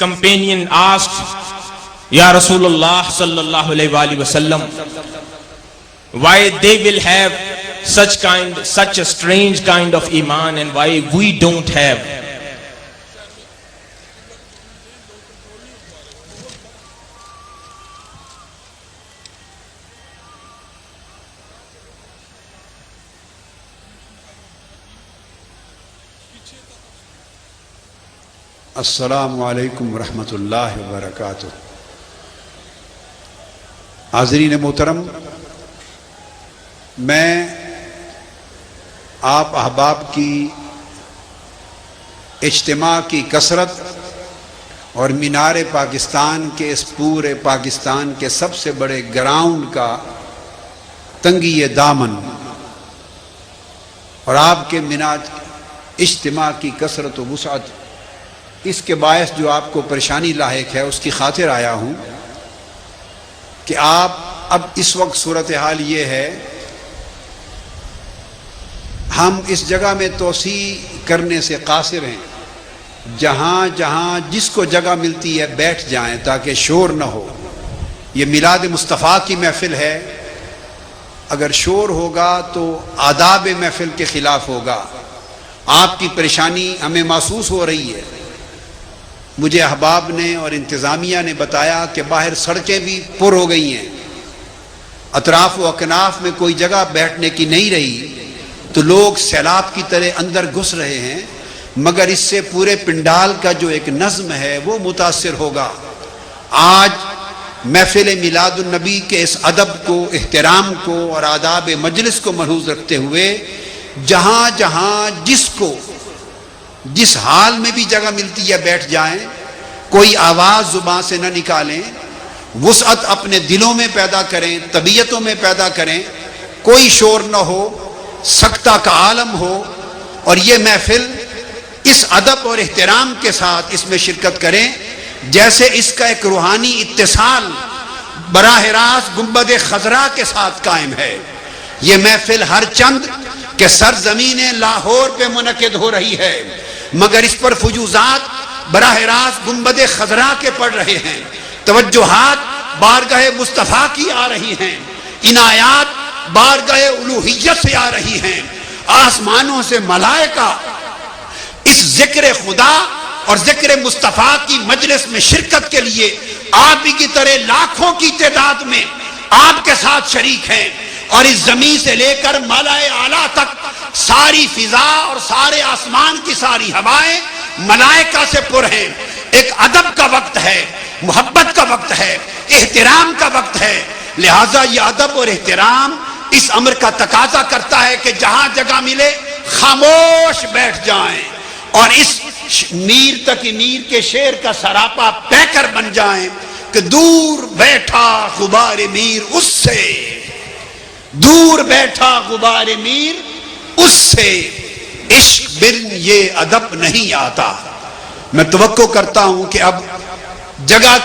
companion asked, Ya Rasulullah sallallahu alayhi wa sallam, why they will have such a strange kind of iman and why we don't have? السلام علیکم ورحمۃ اللہ وبرکاتہ۔ حاضرین محترم، میں آپ احباب کی اجتماع کی کثرت اور مینار پاکستان کے اس پورے پاکستان کے سب سے بڑے گراؤنڈ کا تنگی دامن اور آپ کے مینار اجتماع کی کثرت و وسعت، اس کے باعث جو آپ کو پریشانی لاحق ہے اس کی خاطر آیا ہوں کہ آپ اب اس وقت صورتحال یہ ہے، ہم اس جگہ میں توسیع کرنے سے قاصر ہیں، جہاں جہاں جس کو جگہ ملتی ہے بیٹھ جائیں تاکہ شور نہ ہو۔ یہ میلاد مصطفیٰ کی محفل ہے، اگر شور ہوگا تو آداب محفل کے خلاف ہوگا۔ آپ کی پریشانی ہمیں محسوس ہو رہی ہے۔ مجھے احباب نے اور انتظامیہ نے بتایا کہ باہر سڑکیں بھی پر ہو گئی ہیں، اطراف و اکناف میں کوئی جگہ بیٹھنے کی نہیں رہی، تو لوگ سیلاب کی طرح اندر گھس رہے ہیں، مگر اس سے پورے پنڈال کا جو ایک نظم ہے وہ متاثر ہوگا۔ آج محفل میلاد النبی کے اس ادب کو، احترام کو اور آداب مجلس کو ملحوظ رکھتے ہوئے جہاں جہاں جس حال میں بھی جگہ ملتی ہے بیٹھ جائیں، کوئی آواز زبان سے نہ نکالیں، وسعت اپنے دلوں میں پیدا کریں، طبیعتوں میں پیدا کریں، کوئی شور نہ ہو، سکتہ کا عالم ہو، اور یہ محفل اس ادب اور احترام کے ساتھ اس میں شرکت کریں جیسے اس کا ایک روحانی اتصال براہ راست گنبد خضرا کے ساتھ قائم ہے۔ یہ محفل ہر چند کہ سرزمین لاہور پہ منعقد ہو رہی ہے، مگر اس پر فجوزات براہ راست گنبد خضرا کے پڑ رہے ہیں، توجہات بارگاہ مصطفیٰ کی آ رہی ہیں، عنایات بارگاہ الوہیت سے آ رہی ہیں، آسمانوں سے ملائکہ اس ذکر خدا اور ذکر مصطفیٰ کی مجلس میں شرکت کے لیے آپ ہی کی طرح لاکھوں کی تعداد میں آپ کے ساتھ شریک ہیں، اور اس زمین سے لے کر ملائے اعلیٰ تک ساری فضا اور سارے آسمان کی ساری ہوائیں ملائکہ سے پر ہیں۔ ایک ادب کا وقت ہے، محبت کا وقت ہے، احترام کا وقت ہے، لہٰذا یہ ادب اور احترام اس امر کا تقاضا کرتا ہے کہ جہاں جگہ ملے خاموش بیٹھ جائیں اور اس میر تک میر کے شعر کا سراپا پیکر بن جائیں کہ دور بیٹھا غبار میر اس سے، دور بیٹھا غبار میر اس سے، عشق بن یہ ادب نہیں آتا۔ میں توقع کرتا ہوں کہ اب جگہ